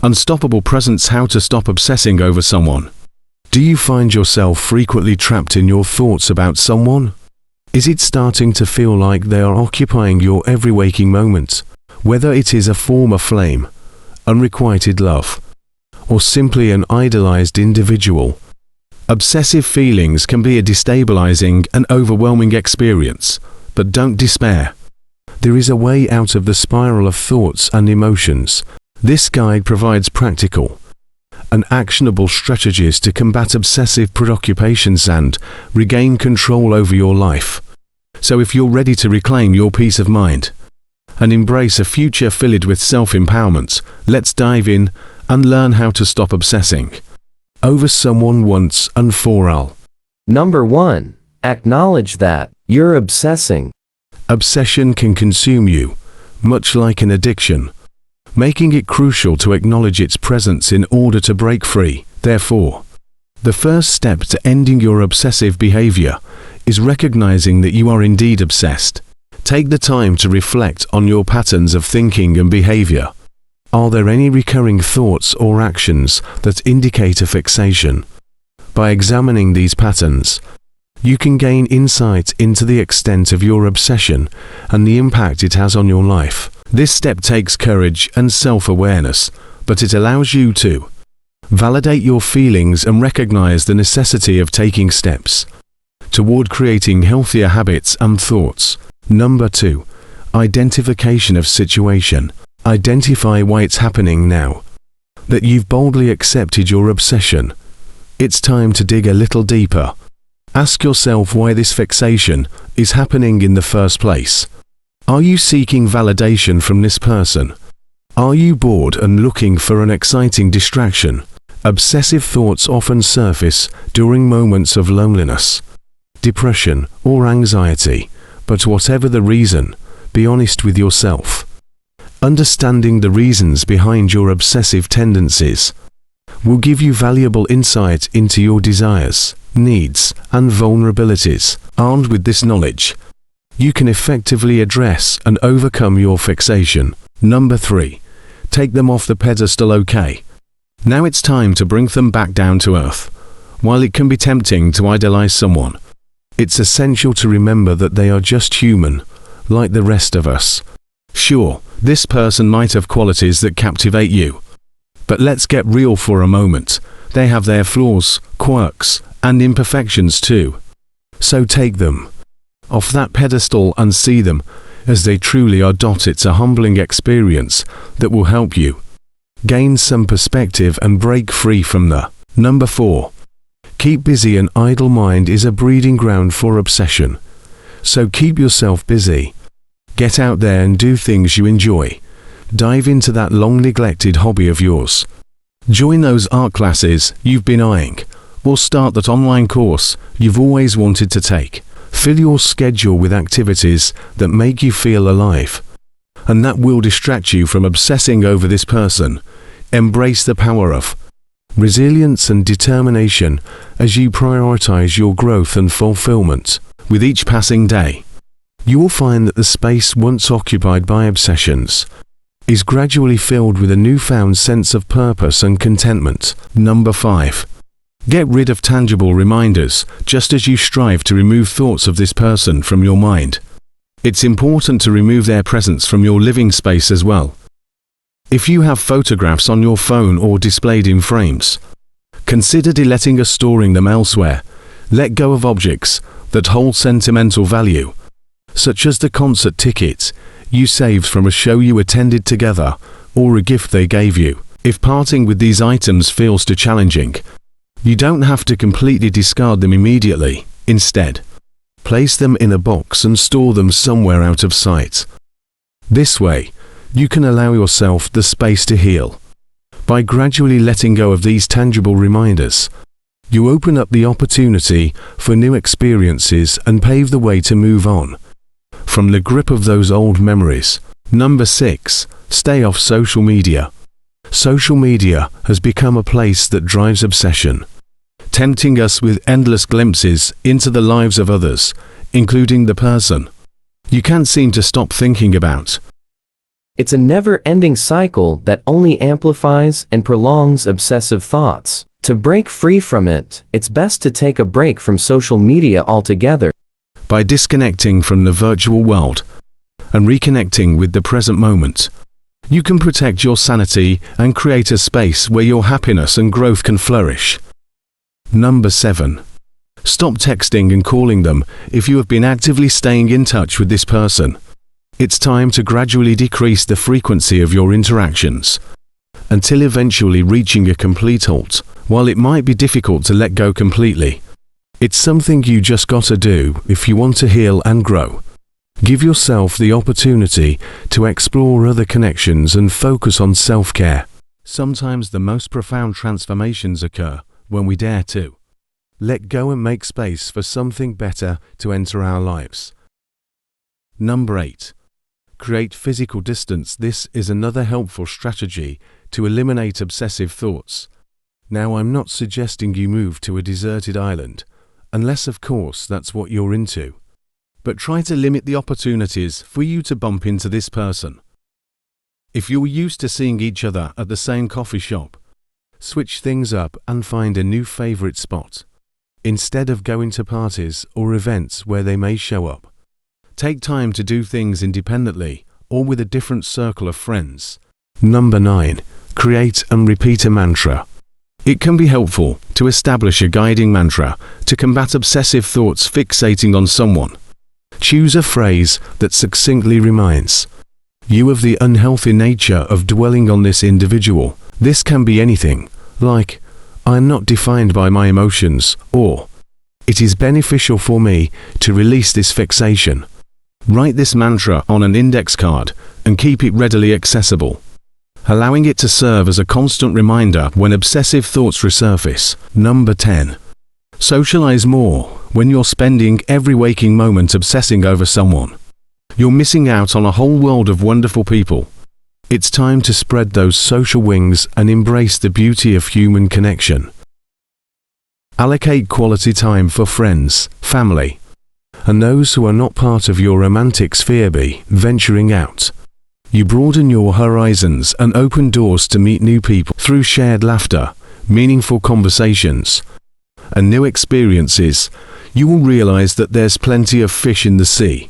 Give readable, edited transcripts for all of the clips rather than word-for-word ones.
Unstoppable presence: how to stop obsessing over someone. Do you find yourself frequently trapped in your thoughts about someone? Is it starting to feel like they are occupying your every waking moment? Whether it is a former flame, unrequited love, or simply an idolized individual, obsessive feelings can be a destabilizing and overwhelming experience, but don't despair. There is a way out of the spiral of thoughts and emotions. This guide provides practical and actionable strategies to combat obsessive preoccupations and regain control over your life. So if you're ready to reclaim your peace of mind and embrace a future filled with self-empowerment, let's dive in and learn how to stop obsessing over someone once and for all. Number 1. Acknowledge that you're obsessing. Obsession can consume you, much like an addiction, making it crucial to acknowledge its presence in order to break free. Therefore, the first step to ending your obsessive behavior is recognizing that you are indeed obsessed. Take the time to reflect on your patterns of thinking and behavior. Are there any recurring thoughts or actions that indicate a fixation? By examining these patterns, you can gain insight into the extent of your obsession and the impact it has on your life. This step takes courage and self-awareness, but it allows you to validate your feelings and recognize the necessity of taking steps toward creating healthier habits and thoughts. Number 2. Identification of situation. Identify why it's happening now that you've boldly accepted your obsession. It's time to dig a little deeper. Ask yourself why this fixation is happening in the first place. Are you seeking validation from this person? Are you bored and looking for an exciting distraction? Obsessive thoughts often surface during moments of loneliness, depression, or anxiety, but whatever the reason, be honest with yourself. Understanding the reasons behind your obsessive tendencies will give you valuable insight into your desires, needs, and vulnerabilities. Armed with this knowledge, you can effectively address and overcome your fixation. Number 3. Take them off the pedestal. Okay, now it's time to bring them back down to earth. While it can be tempting to idolize someone, it's essential to remember that they are just human, like the rest of us. Sure, this person might have qualities that captivate you, but let's get real for a moment. They have their flaws, quirks, and imperfections too. So take them off that pedestal and see them as they truly are. It's a humbling experience that will help you gain some perspective and break free from the. Number 4. Keep busy. An idle mind is a breeding ground for obsession. So keep yourself busy. Get out there and do things you enjoy. Dive into that long-neglected hobby of yours. Join those art classes you've been eyeing, or start that online course you've always wanted to take. Fill your schedule with activities that make you feel alive, and that will distract you from obsessing over this person. Embrace the power of resilience and determination as you prioritize your growth and fulfillment. With each passing day, you will find that the space once occupied by obsessions is gradually filled with a newfound sense of purpose and contentment. Number 5. Get rid of tangible reminders. Just as you strive to remove thoughts of this person from your mind, it's important to remove their presence from your living space as well. If you have photographs on your phone or displayed in frames, consider deleting or storing them elsewhere. Let go of objects that hold sentimental value, such as the concert ticket you saved from a show you attended together, or a gift they gave you. If parting with these items feels too challenging, you don't have to completely discard them immediately. Instead, place them in a box and store them somewhere out of sight. This way, you can allow yourself the space to heal. By gradually letting go of these tangible reminders, you open up the opportunity for new experiences and pave the way to move on from the grip of those old memories. Number 6. Stay off social media. Social media has become a place that drives obsession, tempting us with endless glimpses into the lives of others, including the person you can't seem to stop thinking about. It's a never-ending cycle that only amplifies and prolongs obsessive thoughts. To break free from it, it's best to take a break from social media altogether. By disconnecting from the virtual world and reconnecting with the present moment, you can protect your sanity and create a space where your happiness and growth can flourish. Number 7. Stop texting and calling them if you have been actively staying in touch with this person. It's time to gradually decrease the frequency of your interactions until eventually reaching a complete halt. While it might be difficult to let go completely, it's something you just gotta do if you want to heal and grow. Give yourself the opportunity to explore other connections and focus on self-care. Sometimes the most profound transformations occur when we dare to let go and make space for something better to enter our lives. Number 8. Create physical distance. This is another helpful strategy to eliminate obsessive thoughts. Now, I'm not suggesting you move to a deserted island, unless of course that's what you're into. But try to limit the opportunities for you to bump into this person. If you're used to seeing each other at the same coffee shop, switch things up and find a new favorite spot. Instead of going to parties or events where they may show up, take time to do things independently or with a different circle of friends. Number 9. Create and repeat a mantra. It can be helpful to establish a guiding mantra to combat obsessive thoughts fixating on someone. Choose a phrase that succinctly reminds you of the unhealthy nature of dwelling on this individual. This can be anything, like, "I am not defined by my emotions," or "It is beneficial for me to release this fixation." Write this mantra on an index card and keep it readily accessible, allowing it to serve as a constant reminder when obsessive thoughts resurface. Number 10. Socialize more. When you're spending every waking moment obsessing over someone, you're missing out on a whole world of wonderful people. It's time to spread those social wings and embrace the beauty of human connection. Allocate quality time for friends, family, and those who are not part of your romantic sphere. Be venturing out. You broaden your horizons and open doors to meet new people through shared laughter, meaningful conversations, and new experiences. You will realize that there's plenty of fish in the sea.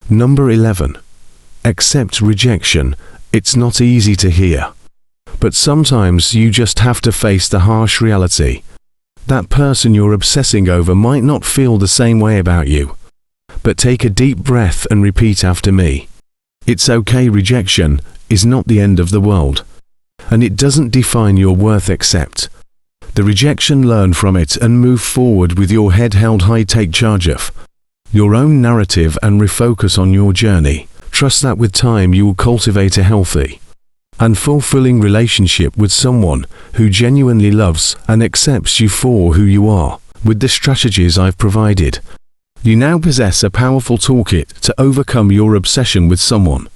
Number 11. Accept rejection. It's not easy to hear, but sometimes you just have to face the harsh reality. That person you're obsessing over might not feel the same way about you. But take a deep breath and repeat after me. It's okay. Rejection is not the end of the world, and it doesn't define your worth. Accept the rejection, learn from it, and move forward with your head held high. Take charge of your own narrative and refocus on your journey. Trust that with time you will cultivate a healthy and fulfilling relationship with someone who genuinely loves and accepts you for who you are. With the strategies I've provided, you now possess a powerful toolkit to overcome your obsession with someone.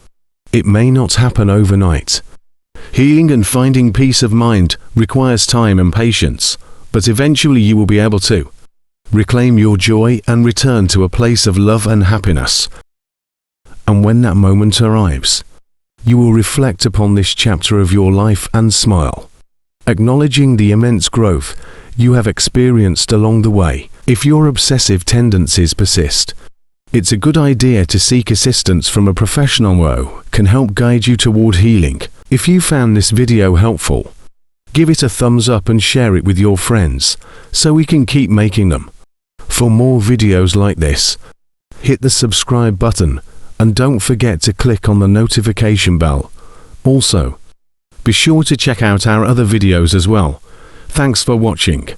It may not happen overnight. Healing and finding peace of mind requires time and patience, but eventually you will be able to reclaim your joy and return to a place of love and happiness. And when that moment arrives, you will reflect upon this chapter of your life and smile, acknowledging the immense growth you have experienced along the way. If your obsessive tendencies persist, it's a good idea to seek assistance from a professional who can help guide you toward healing. If you found this video helpful, give it a thumbs up and share it with your friends so we can keep making them. For more videos like this, hit the subscribe button and don't forget to click on the notification bell. Also, be sure to check out our other videos as well. Thanks for watching.